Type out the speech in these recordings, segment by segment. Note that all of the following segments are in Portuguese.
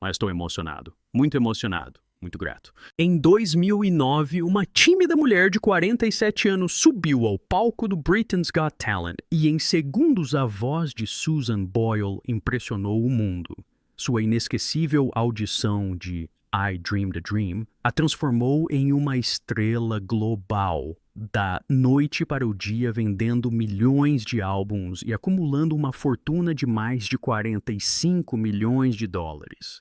mas estou emocionado. Muito emocionado. Muito grato. Em 2009, uma tímida mulher de 47 anos subiu ao palco do Britain's Got Talent e, em segundos, a voz de Susan Boyle impressionou o mundo. Sua inesquecível audição de I Dreamed a Dream a transformou em uma estrela global, da noite para o dia vendendo milhões de álbuns e acumulando uma fortuna de mais de 45 milhões de dólares.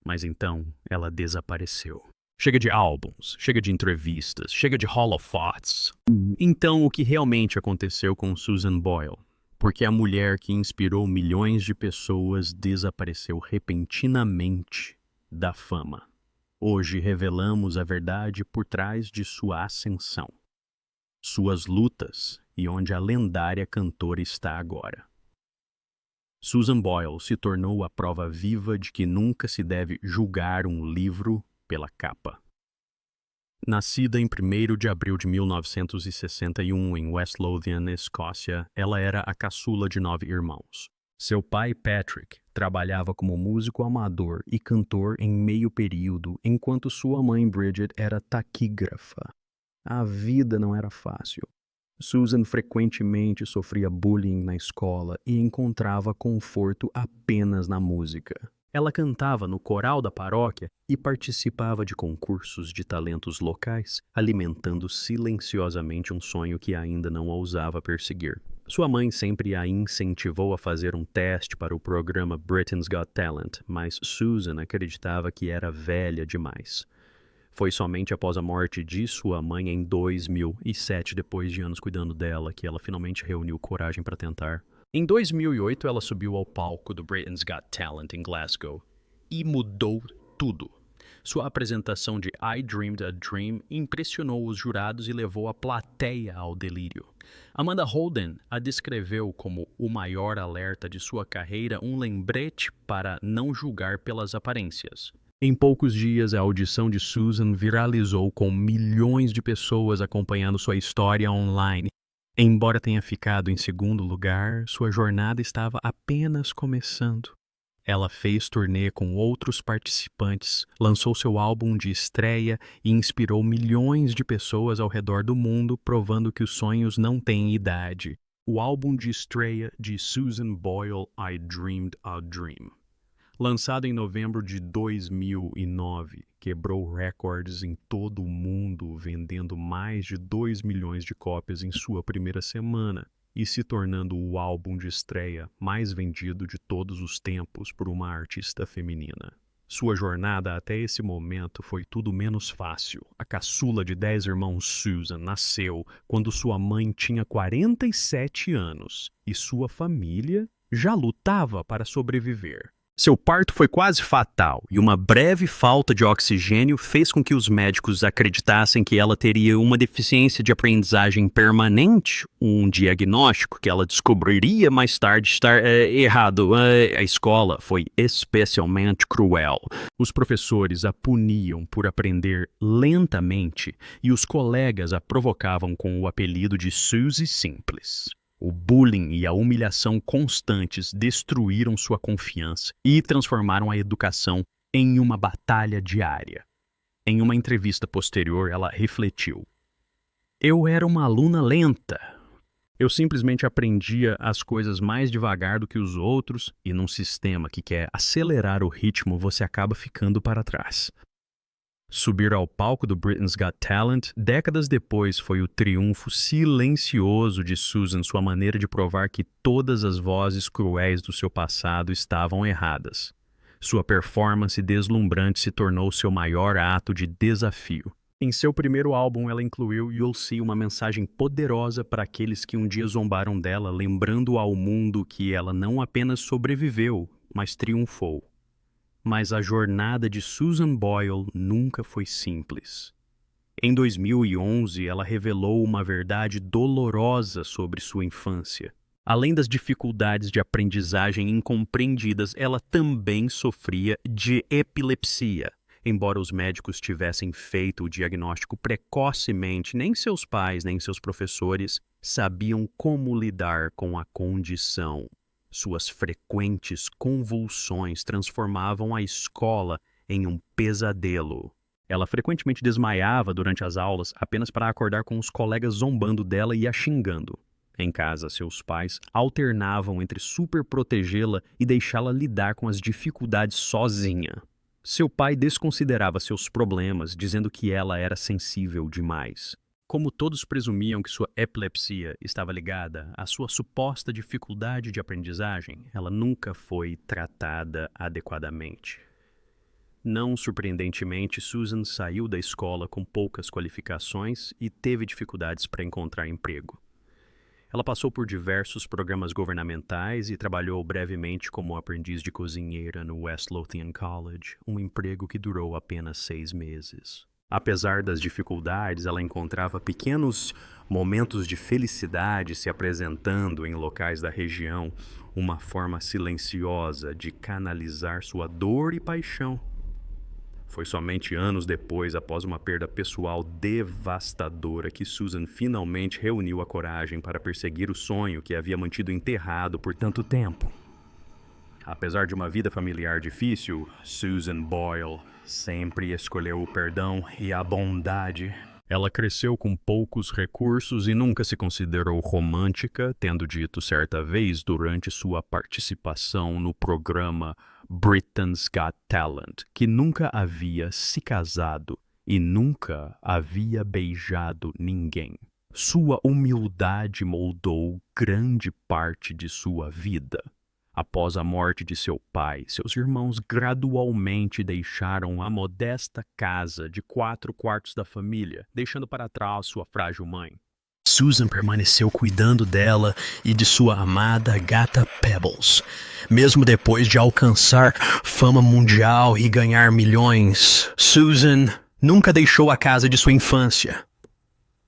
Mas então ela desapareceu. Chega de álbuns, chega de entrevistas, chega de holofots. Então o que realmente aconteceu com Susan Boyle? Porque a mulher que inspirou milhões de pessoas desapareceu repentinamente da fama. Hoje revelamos a verdade por trás de sua ascensão, suas lutas e onde a lendária cantora está agora. Susan Boyle se tornou a prova viva de que nunca se deve julgar um livro pela capa. Nascida em 1º de abril de 1961 em West Lothian, Escócia, ela era a caçula de 9 irmãos. Seu pai, Patrick, trabalhava como músico amador e cantor em meio período, enquanto sua mãe, Bridget, era taquígrafa. A vida não era fácil. Susan frequentemente sofria bullying na escola e encontrava conforto apenas na música. Ela cantava no coral da paróquia e participava de concursos de talentos locais, alimentando silenciosamente um sonho que ainda não ousava perseguir. Sua mãe sempre a incentivou a fazer um teste para o programa Britain's Got Talent, mas Susan acreditava que era velha demais. Foi somente após a morte de sua mãe em 2007, depois de anos cuidando dela, que ela finalmente reuniu coragem para tentar. Em 2008, ela subiu ao palco do Britain's Got Talent em Glasgow e mudou tudo. Sua apresentação de I Dreamed a Dream impressionou os jurados e levou a plateia ao delírio. Amanda Holden a descreveu como o maior alerta de sua carreira, um lembrete para não julgar pelas aparências. Em poucos dias, a audição de Susan viralizou com milhões de pessoas acompanhando sua história online. Embora tenha ficado em segundo lugar, sua jornada estava apenas começando. Ela fez turnê com outros participantes, lançou seu álbum de estreia e inspirou milhões de pessoas ao redor do mundo, provando que os sonhos não têm idade. O álbum de estreia de Susan Boyle, I Dreamed a Dream. Lançado em novembro de 2009, quebrou recordes em todo o mundo, vendendo mais de 2 milhões de cópias em sua primeira semana e se tornando o álbum de estreia mais vendido de todos os tempos por uma artista feminina. Sua jornada até esse momento foi tudo menos fácil. A caçula de 10 irmãos Susan nasceu quando sua mãe tinha 47 anos e sua família já lutava para sobreviver. Seu parto foi quase fatal e uma breve falta de oxigênio fez com que os médicos acreditassem que ela teria uma deficiência de aprendizagem permanente, um diagnóstico que ela descobriria mais tarde estar errado. A escola foi especialmente cruel. Os professores a puniam por aprender lentamente e os colegas a provocavam com o apelido de Suzy Simples. O bullying e a humilhação constantes destruíram sua confiança e transformaram a educação em uma batalha diária. Em uma entrevista posterior, ela refletiu: "Eu era uma aluna lenta. Eu simplesmente aprendia as coisas mais devagar do que os outros e num sistema que quer acelerar o ritmo, você acaba ficando para trás." Subir ao palco do Britain's Got Talent décadas depois foi o triunfo silencioso de Susan, sua maneira de provar que todas as vozes cruéis do seu passado estavam erradas. Sua performance deslumbrante se tornou seu maior ato de desafio. Em seu primeiro álbum, ela incluiu You'll See, uma mensagem poderosa para aqueles que um dia zombaram dela, lembrando ao mundo que ela não apenas sobreviveu, mas triunfou. Mas a jornada de Susan Boyle nunca foi simples. Em 2011, ela revelou uma verdade dolorosa sobre sua infância. Além das dificuldades de aprendizagem incompreendidas, ela também sofria de epilepsia. Embora os médicos tivessem feito o diagnóstico precocemente, nem seus pais nem seus professores sabiam como lidar com a condição. Suas frequentes convulsões transformavam a escola em um pesadelo. Ela frequentemente desmaiava durante as aulas apenas para acordar com os colegas zombando dela e a xingando. Em casa, seus pais alternavam entre superprotegê-la e deixá-la lidar com as dificuldades sozinha. Seu pai desconsiderava seus problemas, dizendo que ela era sensível demais. Como todos presumiam que sua epilepsia estava ligada à sua suposta dificuldade de aprendizagem, ela nunca foi tratada adequadamente. Não surpreendentemente, Susan saiu da escola com poucas qualificações e teve dificuldades para encontrar emprego. Ela passou por diversos programas governamentais e trabalhou brevemente como aprendiz de cozinheira no West Lothian College, um emprego que durou apenas 6 meses. Apesar das dificuldades, ela encontrava pequenos momentos de felicidade se apresentando em locais da região, uma forma silenciosa de canalizar sua dor e paixão. Foi somente anos depois, após uma perda pessoal devastadora, que Susan finalmente reuniu a coragem para perseguir o sonho que havia mantido enterrado por tanto tempo. Apesar de uma vida familiar difícil, Susan Boyle sempre escolheu o perdão e a bondade. Ela cresceu com poucos recursos e nunca se considerou romântica, tendo dito certa vez durante sua participação no programa Britain's Got Talent, que nunca havia se casado e nunca havia beijado ninguém. Sua humildade moldou grande parte de sua vida. Após a morte de seu pai, seus irmãos gradualmente deixaram a modesta casa de 4 quartos da família, deixando para trás sua frágil mãe. Susan permaneceu cuidando dela e de sua amada gata Pebbles, mesmo depois de alcançar fama mundial e ganhar milhões. Susan nunca deixou a casa de sua infância.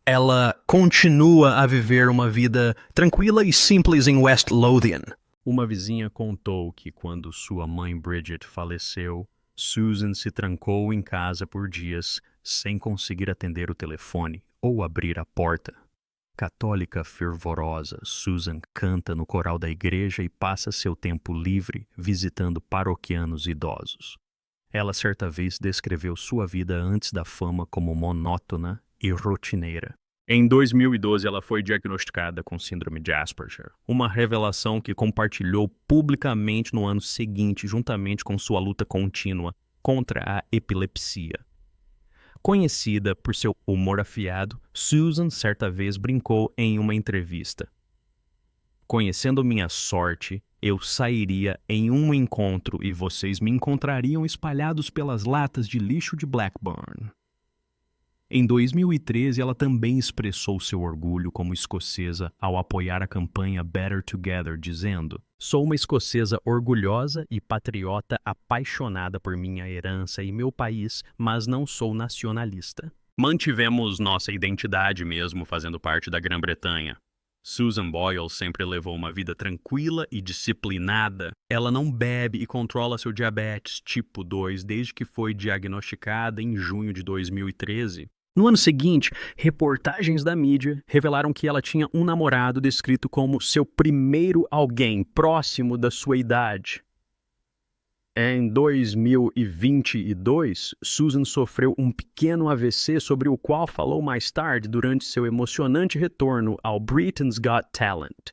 Ela continua a viver uma vida tranquila e simples em West Lothian. Uma vizinha contou que quando sua mãe Bridget faleceu, Susan se trancou em casa por dias sem conseguir atender o telefone ou abrir a porta. Católica fervorosa, Susan canta no coral da igreja e passa seu tempo livre visitando paroquianos idosos. Ela certa vez descreveu sua vida antes da fama como monótona e rotineira. Em 2012, ela foi diagnosticada com síndrome de Asperger, uma revelação que compartilhou publicamente no ano seguinte, juntamente com sua luta contínua contra a epilepsia. Conhecida por seu humor afiado, Susan certa vez brincou em uma entrevista: "Conhecendo minha sorte, eu sairia em um encontro e vocês me encontrariam espalhados pelas latas de lixo de Blackburn." Em 2013, ela também expressou seu orgulho como escocesa ao apoiar a campanha Better Together, dizendo: "Sou uma escocesa orgulhosa e patriota apaixonada por minha herança e meu país, mas não sou nacionalista." Mantivemos nossa identidade mesmo fazendo parte da Grã-Bretanha. Susan Boyle sempre levou uma vida tranquila e disciplinada. Ela não bebe e controla seu diabetes tipo 2 desde que foi diagnosticada em junho de 2013. No ano seguinte, reportagens da mídia revelaram que ela tinha um namorado descrito como seu primeiro alguém próximo da sua idade. Em 2022, Susan sofreu um pequeno AVC sobre o qual falou mais tarde durante seu emocionante retorno ao Britain's Got Talent,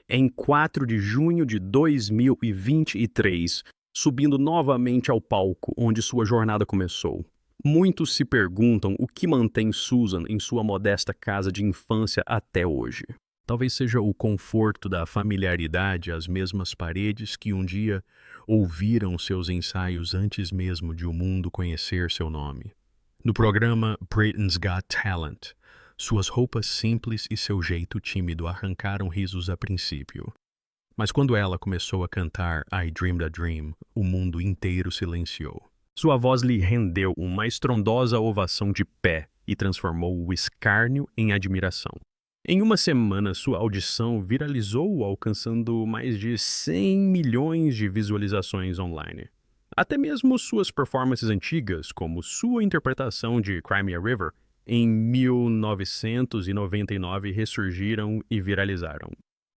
em 4 de junho de 2023, subindo novamente ao palco onde sua jornada começou. Muitos se perguntam o que mantém Susan em sua modesta casa de infância até hoje. Talvez seja o conforto da familiaridade, as mesmas paredes que um dia ouviram seus ensaios antes mesmo de o mundo conhecer seu nome. No programa Britain's Got Talent, suas roupas simples e seu jeito tímido arrancaram risos a princípio. Mas quando ela começou a cantar I Dreamed a Dream, o mundo inteiro silenciou. Sua voz lhe rendeu uma estrondosa ovação de pé e transformou o escárnio em admiração. Em uma semana, sua audição viralizou, alcançando mais de 100 milhões de visualizações online. Até mesmo suas performances antigas, como sua interpretação de Cry Me a River, em 1999, ressurgiram e viralizaram.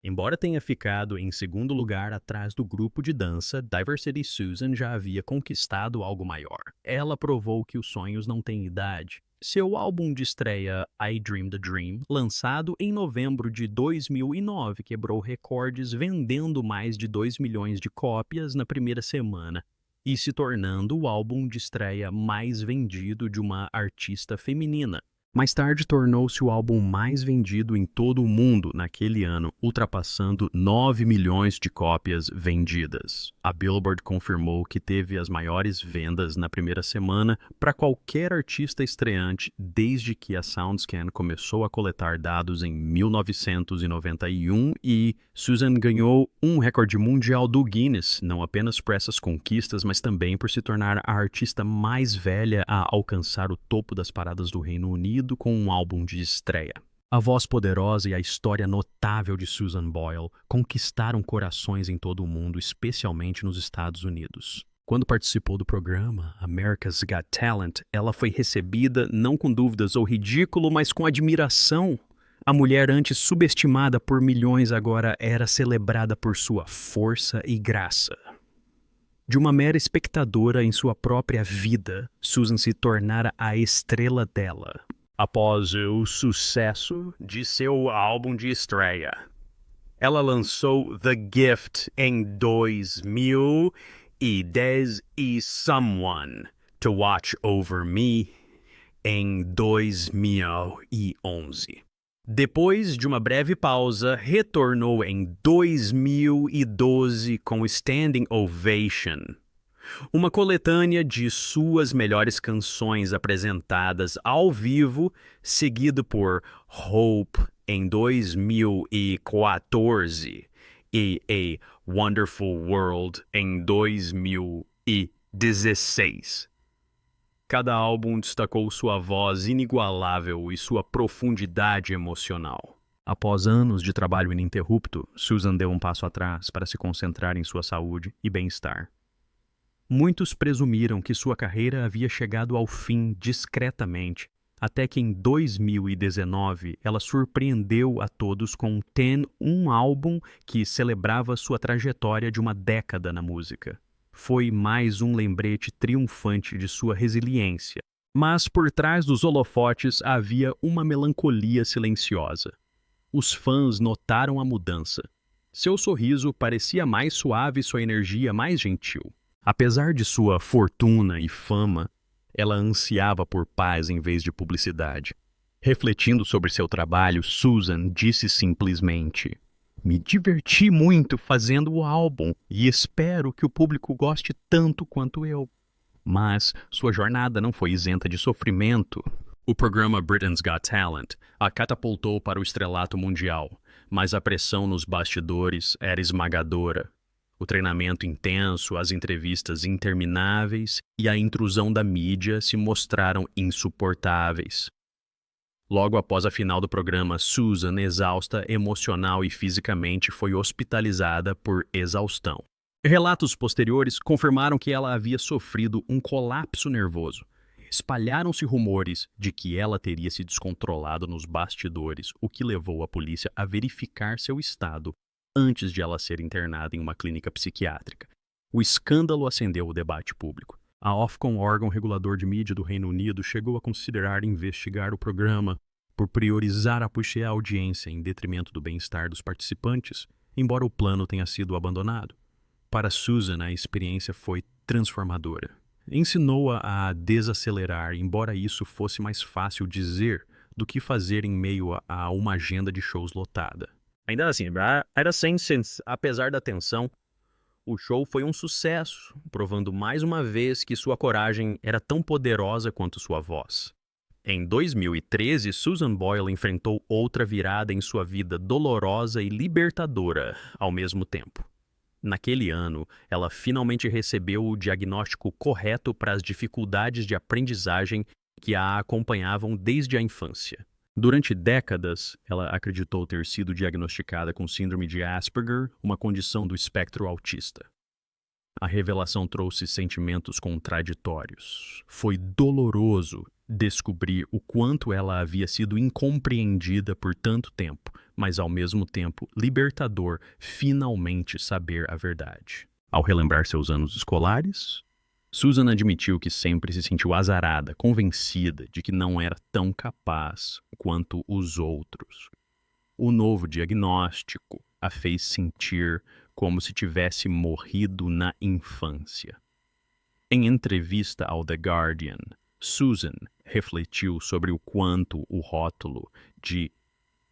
Embora tenha ficado em segundo lugar atrás do grupo de dança, Diversity Susan já havia conquistado algo maior. Ela provou que os sonhos não têm idade. Seu álbum de estreia, I Dream the Dream, lançado em novembro de 2009, quebrou recordes vendendo mais de 2 milhões de cópias na primeira semana e se tornando o álbum de estreia mais vendido de uma artista feminina. Mais tarde, tornou-se o álbum mais vendido em todo o mundo naquele ano, ultrapassando 9 milhões de cópias vendidas. A Billboard confirmou que teve as maiores vendas na primeira semana para qualquer artista estreante desde que a SoundScan começou a coletar dados em 1991 e Susan ganhou um recorde mundial do Guinness, não apenas por essas conquistas, mas também por se tornar a artista mais velha a alcançar o topo das paradas do Reino Unido com um álbum de estreia. A voz poderosa e a história notável de Susan Boyle conquistaram corações em todo o mundo, especialmente nos Estados Unidos. Quando participou do programa America's Got Talent, ela foi recebida não com dúvidas ou ridículo, mas com admiração. A mulher antes subestimada por milhões agora era celebrada por sua força e graça. De uma mera espectadora em sua própria vida, Susan se tornara a estrela dela. Após o sucesso de seu álbum de estreia, ela lançou The Gift em 2010 e Someone to Watch Over Me em 2011. Depois de uma breve pausa, retornou em 2012 com Standing Ovation, uma coletânea de suas melhores canções apresentadas ao vivo, seguido por Hope em 2014 e A Wonderful World em 2016. Cada álbum destacou sua voz inigualável e sua profundidade emocional. Após anos de trabalho ininterrupto, Susan deu um passo atrás para se concentrar em sua saúde e bem-estar. Muitos presumiram que sua carreira havia chegado ao fim discretamente, até que em 2019 ela surpreendeu a todos com um álbum que celebrava sua trajetória de uma década na música. Foi mais um lembrete triunfante de sua resiliência. Mas por trás dos holofotes havia uma melancolia silenciosa. Os fãs notaram a mudança. Seu sorriso parecia mais suave e sua energia mais gentil. Apesar de sua fortuna e fama, ela ansiava por paz em vez de publicidade. Refletindo sobre seu trabalho, Susan disse simplesmente: "Me diverti muito fazendo o álbum e espero que o público goste tanto quanto eu." Mas sua jornada não foi isenta de sofrimento. O programa Britain's Got Talent a catapultou para o estrelato mundial, mas a pressão nos bastidores era esmagadora. O treinamento intenso, as entrevistas intermináveis e a intrusão da mídia se mostraram insuportáveis. Logo após a final do programa, Susan, exausta emocional e fisicamente, foi hospitalizada por exaustão. Relatos posteriores confirmaram que ela havia sofrido um colapso nervoso. Espalharam-se rumores de que ela teria se descontrolado nos bastidores, o que levou a polícia a verificar seu estado antes de ela ser internada em uma clínica psiquiátrica. O escândalo acendeu o debate público. A Ofcom, órgão regulador de mídia do Reino Unido, chegou a considerar investigar o programa por priorizar a puxar a audiência em detrimento do bem-estar dos participantes, embora o plano tenha sido abandonado. Para Susan, a experiência foi transformadora. Ensinou-a a desacelerar, embora isso fosse mais fácil dizer do que fazer em meio a uma agenda de shows lotada. Ainda assim, era apesar da tensão, o show foi um sucesso, provando mais uma vez que sua coragem era tão poderosa quanto sua voz. Em 2013, Susan Boyle enfrentou outra virada em sua vida, dolorosa e libertadora ao mesmo tempo. Naquele ano, ela finalmente recebeu o diagnóstico correto para as dificuldades de aprendizagem que a acompanhavam desde a infância. Durante décadas, ela acreditou ter sido diagnosticada com síndrome de Asperger, uma condição do espectro autista. A revelação trouxe sentimentos contraditórios. Foi doloroso descobrir o quanto ela havia sido incompreendida por tanto tempo, mas ao mesmo tempo libertador finalmente saber a verdade. Ao relembrar seus anos escolares, Susan admitiu que sempre se sentiu azarada, convencida de que não era tão capaz quanto os outros. O novo diagnóstico a fez sentir como se tivesse morrido na infância. Em entrevista ao The Guardian, Susan refletiu sobre o quanto o rótulo de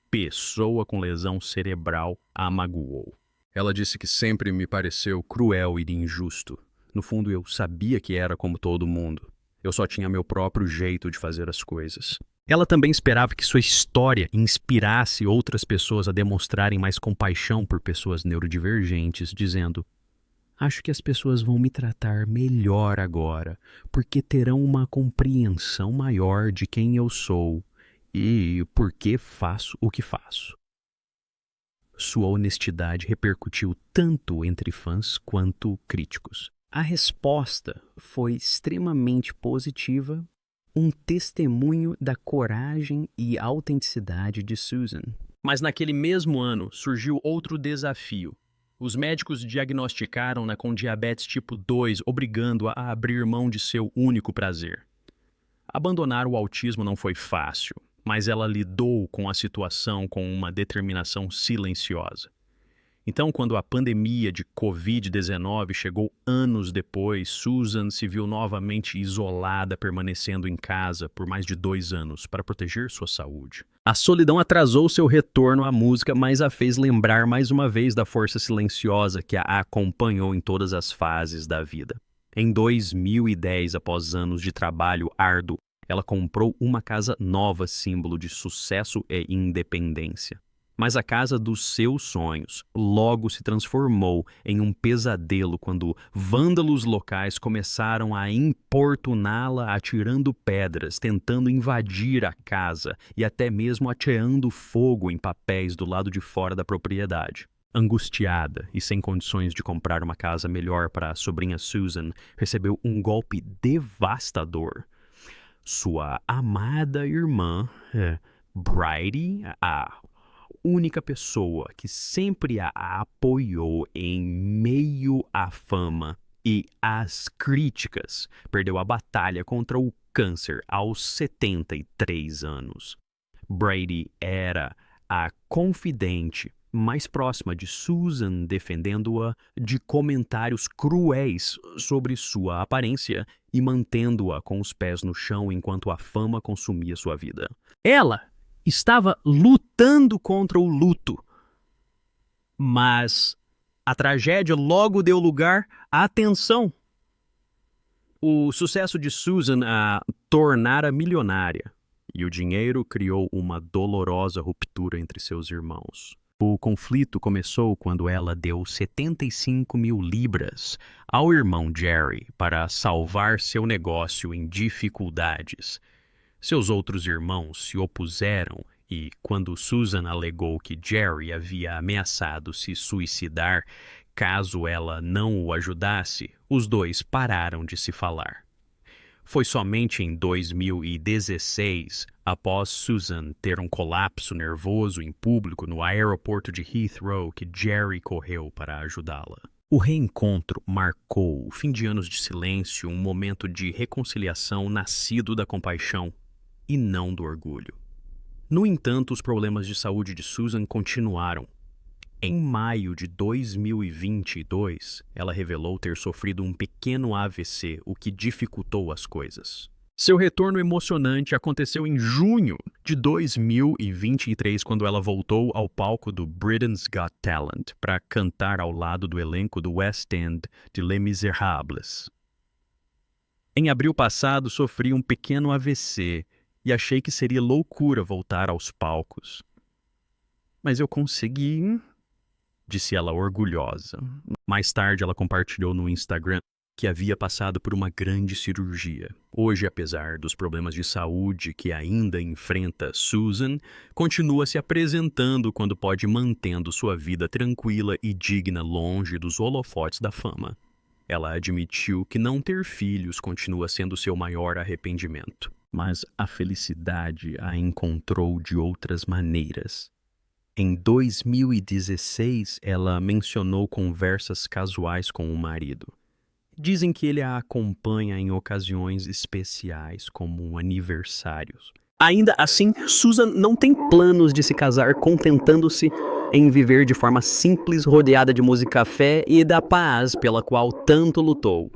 pessoa com lesão cerebral a magoou. Ela disse que sempre me pareceu cruel e injusto. No fundo, eu sabia que era como todo mundo. Eu só tinha meu próprio jeito de fazer as coisas. Ela também esperava que sua história inspirasse outras pessoas a demonstrarem mais compaixão por pessoas neurodivergentes, dizendo: acho que as pessoas vão me tratar melhor agora, porque terão uma compreensão maior de quem eu sou e por que faço o que faço. Sua honestidade repercutiu tanto entre fãs quanto críticos. A resposta foi extremamente positiva, um testemunho da coragem e autenticidade de Susan. Mas naquele mesmo ano surgiu outro desafio. Os médicos diagnosticaram-na com diabetes tipo 2, obrigando-a a abrir mão de seu único prazer. Abandonar o autismo não foi fácil, mas ela lidou com a situação com uma determinação silenciosa. Então, quando a pandemia de Covid-19 chegou anos depois, Susan se viu novamente isolada, permanecendo em casa por mais de 2 anos para proteger sua saúde. A solidão atrasou seu retorno à música, mas a fez lembrar mais uma vez da força silenciosa que a acompanhou em todas as fases da vida. Em 2010, após anos de trabalho árduo, ela comprou uma casa nova, símbolo de sucesso e independência. Mas a casa dos seus sonhos logo se transformou em um pesadelo quando vândalos locais começaram a importuná-la atirando pedras, tentando invadir a casa e até mesmo ateando fogo em papéis do lado de fora da propriedade. Angustiada e sem condições de comprar uma casa melhor para a sobrinha Susan, recebeu um golpe devastador. Sua amada irmã, Bridie, a única pessoa que sempre a apoiou em meio à fama e às críticas, perdeu a batalha contra o câncer aos 73 anos. Brady era a confidente mais próxima de Susan, defendendo-a de comentários cruéis sobre sua aparência e mantendo-a com os pés no chão enquanto a fama consumia sua vida. Ela estava lutando contra o luto, mas a tragédia logo deu lugar à tensão. O sucesso de Susan a tornara milionária e o dinheiro criou uma dolorosa ruptura entre seus irmãos. O conflito começou quando ela deu 75 mil libras ao irmão Jerry para salvar seu negócio em dificuldades. Seus outros irmãos se opuseram e, quando Susan alegou que Jerry havia ameaçado se suicidar caso ela não o ajudasse, os dois pararam de se falar. Foi somente em 2016, após Susan ter um colapso nervoso em público no aeroporto de Heathrow, que Jerry correu para ajudá-la. O reencontro marcou o fim de anos de silêncio, um momento de reconciliação nascido da compaixão e não do orgulho. No entanto, os problemas de saúde de Susan continuaram. Em maio de 2022, ela revelou ter sofrido um pequeno AVC, o que dificultou as coisas. Seu retorno emocionante aconteceu em junho de 2023, quando ela voltou ao palco do Britain's Got Talent para cantar ao lado do elenco do West End de Les Miserables. Em abril passado, sofri um pequeno AVC e achei que seria loucura voltar aos palcos. Mas eu consegui, disse ela orgulhosa. Mais tarde, ela compartilhou no Instagram que havia passado por uma grande cirurgia. Hoje, apesar dos problemas de saúde que ainda enfrenta, Susan continua se apresentando quando pode, mantendo sua vida tranquila e digna longe dos holofotes da fama. Ela admitiu que não ter filhos continua sendo seu maior arrependimento, mas a felicidade a encontrou de outras maneiras. Em 2016, ela mencionou conversas casuais com o marido. Dizem que ele a acompanha em ocasiões especiais, como aniversários. Ainda assim, Susan não tem planos de se casar, contentando-se em viver de forma simples, rodeada de música, fé e da paz pela qual tanto lutou.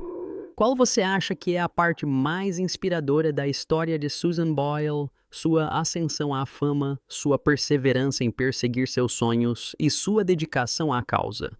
Qual você acha que é a parte mais inspiradora da história de Susan Boyle, sua ascensão à fama, sua perseverança em perseguir seus sonhos e sua dedicação à causa?